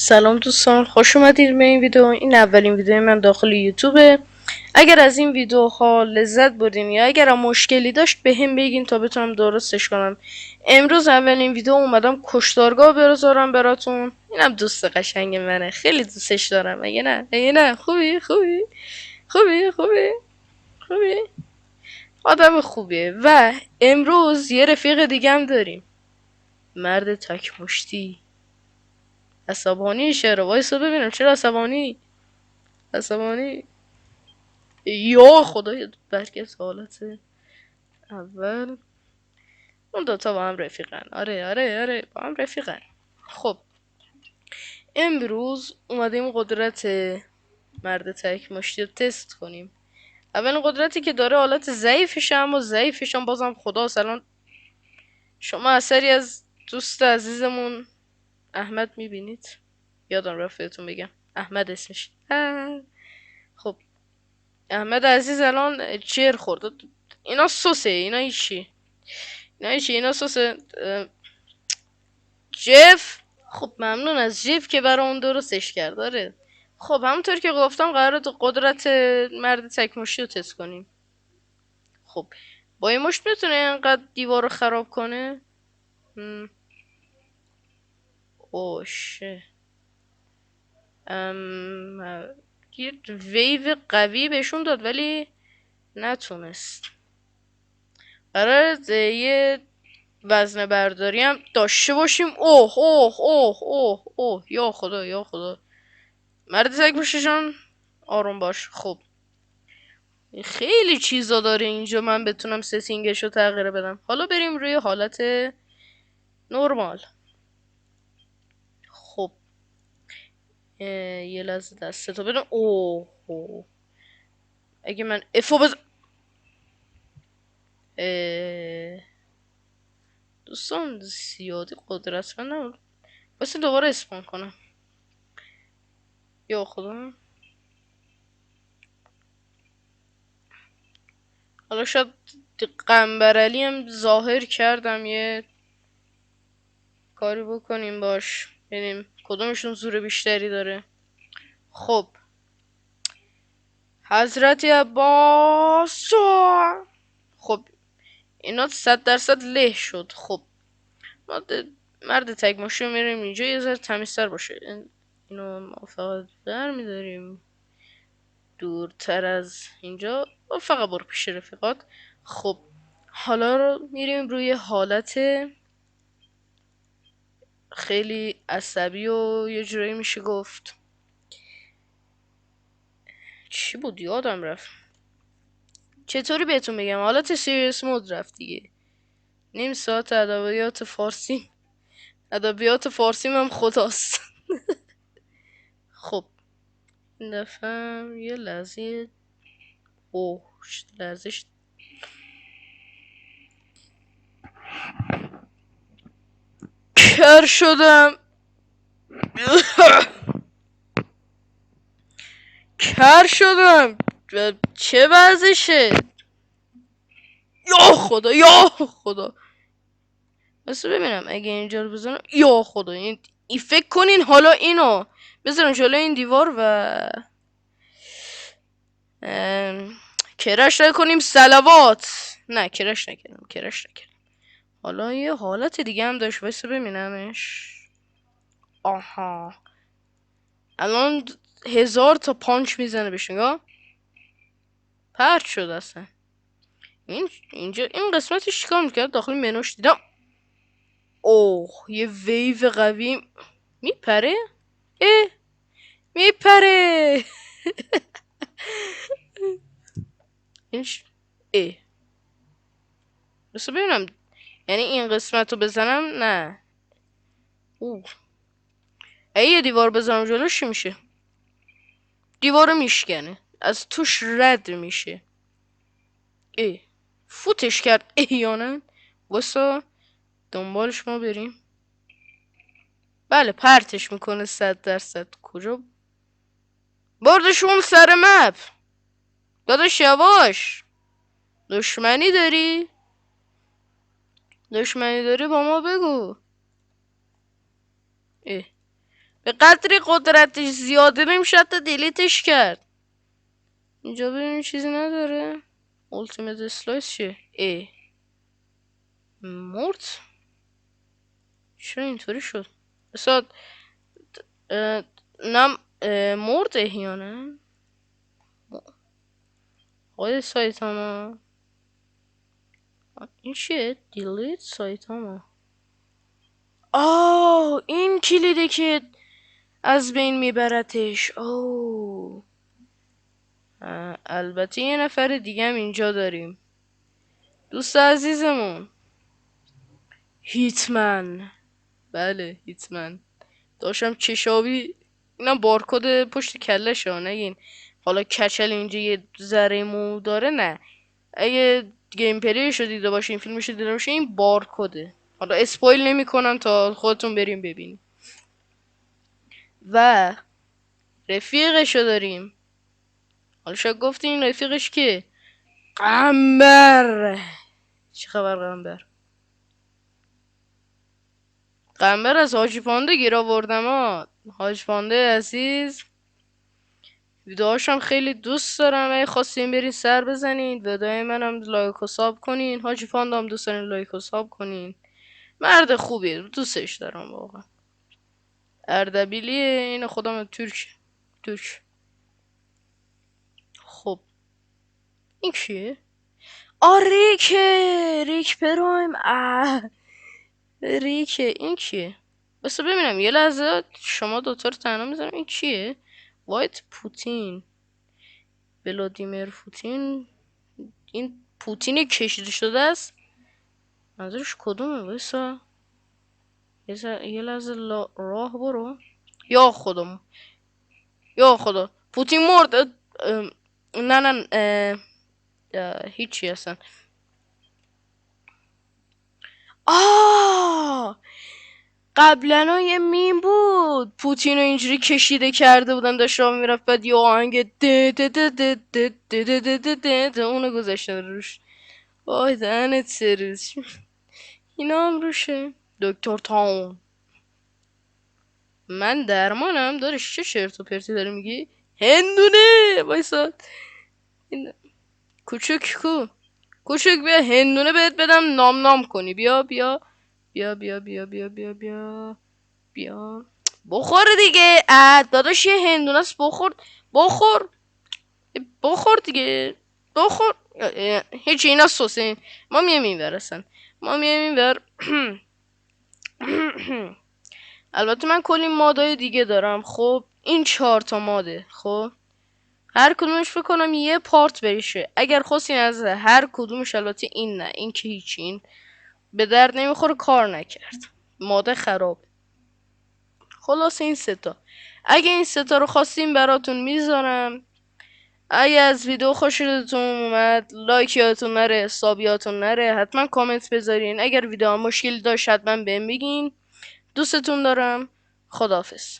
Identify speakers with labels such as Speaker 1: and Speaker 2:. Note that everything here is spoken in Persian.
Speaker 1: سلام دوستان، خوش اومدید به این ویدیو. این اولین ویدیو من داخل یوتیوبه. اگر از این ویدیوها لذت بردین یا اگر هم مشکلی داشت به هم بگین تا بتونم درستش کنم. امروز اولین ویدیو اومدم کشتارگاه بذارم براتون. اینم دوست قشنگ منه، خیلی دوستش دارم. اگه نه خوبی آدم خوبیه. و امروز یه رفیق دیگه هم داریم، مرد تک مشتی. عصبانی شهره، وایسا ببینم چرا عصبانی. یا خدای، برگرد حالت اول. اون دوتا با هم رفیقن. آره با هم رفیقن. خب امروز اومدیم قدرت مرد تک مشتی رو تست کنیم. اول قدرتی که داره حالت ضعیفش، اما ضعیفش هم بازم خدا سلام. شما اثری از دوست عزیزمون احمد میبینید؟ یادم رفت بهتون بگم احمد اسمش. خب احمد عزیز الان چیر خورد. اینا سسه، اینا سسه. جف. خب ممنون از جف که برای اون درستش کرد. داره. خب همونطور که گفتم قراره تو قدرت مرد تک مشتی رو تست کنیم. خب با این مشت میتونه اینقدر دیوار رو خراب کنه؟ اوشه. یه ویو قوی بهشون داد ولی نتونست. قراره یه وزنه برداری هم داشته باشیم. اوه یا خدا. مرد تک پوششان آروم باش. خب خیلی چیزا داره اینجا، من بتونم ستینگش رو تغییر بدم. حالا بریم روی حالت نرمال. خب یه لحظه دسته بدم. اگه من افو دوستان زیادی قدرت من نبود. بس دوباره اسپان کنم. یا خدا. حالا شاید قنبرعلی هم ظاهر کردم، یه کاری بکنیم باش، ببینیم کدومشون زور بیشتری داره. خب حضرت عباس. خب اینا 100% له شد. خب ما مرد تک ماشین میریم اینجا یه ذره تمیزتر باشه. اینو ما فقط در میداریم دورتر از اینجا و فقط برو پیش رفیقات. خب حالا رو میریم روی حالت خیلی عصبی و یه جورایی میشه گفت چی بود یادم رفت. چطوری بهتون بگم، حالت سیریس مود رفت دیگه. نیم ساعت ادبیات فارسی هم خداست. خب این دفعه یه لحظه لرزش. کر شدم. کر شدم. چه وضعشه؟ یا خدا. بس ببینم اگه اینجا رو بزنم. یا خدا، این فکر کنین حالا اینو بزنم جلوی این دیوار و کرش نکنیم سلوات. نه کرش نکردم. حالا یه حالت دیگه هم داشت، بس ببینمش. آها الان 1000 تا پانچ میزنه بهش. نگاه پرت شد اصلا. اینجا این قسمتش چیکار میکرد؟ داخل منوش دیدم. اوه یه ویو قوی میپره. میپره. اینش بس ببینم، یعنی این قسمت رو بزنم؟ نه. اوه اگه یه دیوار بزنم جلوش چی میشه؟ دیوارو میشکنه، از توش رد میشه. فوتش کرد احیانا. واسه دنبالش ما بریم. بله پرتش میکنه 100%. کجا بردشون سر مپ؟ داداش یواش. دشمنی داری با ما بگو. به قدری قدرتش زیاده نمیشه حتی دیلیتش کرد. اینجا ببینیم چیزی نداره. Ultimate Slice چیه؟ مرد؟ چرا اینطوری شد؟ اصلا نم مرد احیانه. آقای سایتاما این چیه؟ دیلیت سایتاما. این کلیده که از بین میبرتش. البته یه نفر دیگه هم اینجا داریم. دوست عزیزمون هیتمن. بله هیتمن. داشتم چشابی اینم بارکد پشت کلش ها نگین حالا کچل اینجا یه ذره مو داره نه. اگه گیم پلیشو دیده باشین فیلمشو دیده باشین این بارکده. حالا اسپویل نمی کنم تا خودتون بریم ببینیم. و رفیقشو داریم. حالا شاید گفتین رفیقش که قنبر. چه خبر قنبر؟ قنبر از حاجی پانده گیر آوردم ها. حاج پانده عزیز ویدیوهاشم خیلی دوست دارم. اگه خواستین برین سر بزنین ویدیوهای منم لایک و ساب کنین. حاجی پاندا هم دوست دارین لایک و ساب کنین. مرد خوبیه دوستش دارم واقعا. اردبیلیه این خودم ترک. خب این کیه؟ ریک پرایم. ریکه این کیه؟ بس ببینم یه لحظه شما دوتا رو تنها میزنم. این کیه؟ وایت پوتین. ولادیمیر پوتین. این پوتین کشیده شده است. منظورش کدومه؟ وایسا یه لحظه راه برو. یا خدا پوتین مرد. نه هیچی اصلا. قبلا یه میم بود پوتین رو اینجوری کشیده کرده بودن داشت راه میرفت بعد یه آهنگ اونو گذاشته روش. وای دهنت سرویس. اینا هم روشه. دکتر تاون. من درمانم دارش چه شرط و پرتی داری میگی؟ هندونه وایسا کوچک بیا هندونه بهت بدم نام کنی. بیا بیا بخور دیگه. داداش یه هندونه است بخور دیگه بخور. هیچی اینا سوسه. ما میام این ور. البته من کلی مادای دیگه دارم. خب این 4 تا ماده. خب هر کدومش فکر کنم یه پارت بریشه. اگر خواستین از هر کدومش البته این نه این که هیچی این به درد نمیخوره کار نکرد ماده خراب. خلاص این 3 تا. اگه این 3 تا رو خواستین براتون میذارم. اگه از ویدیو خوشتون اومد لایک یادتون نره ساب یادتون نره حتما کامنت بذارین. اگر ویدیو مشکلی داشت حتما بهم بگین. دوستتون دارم. خداحافظ.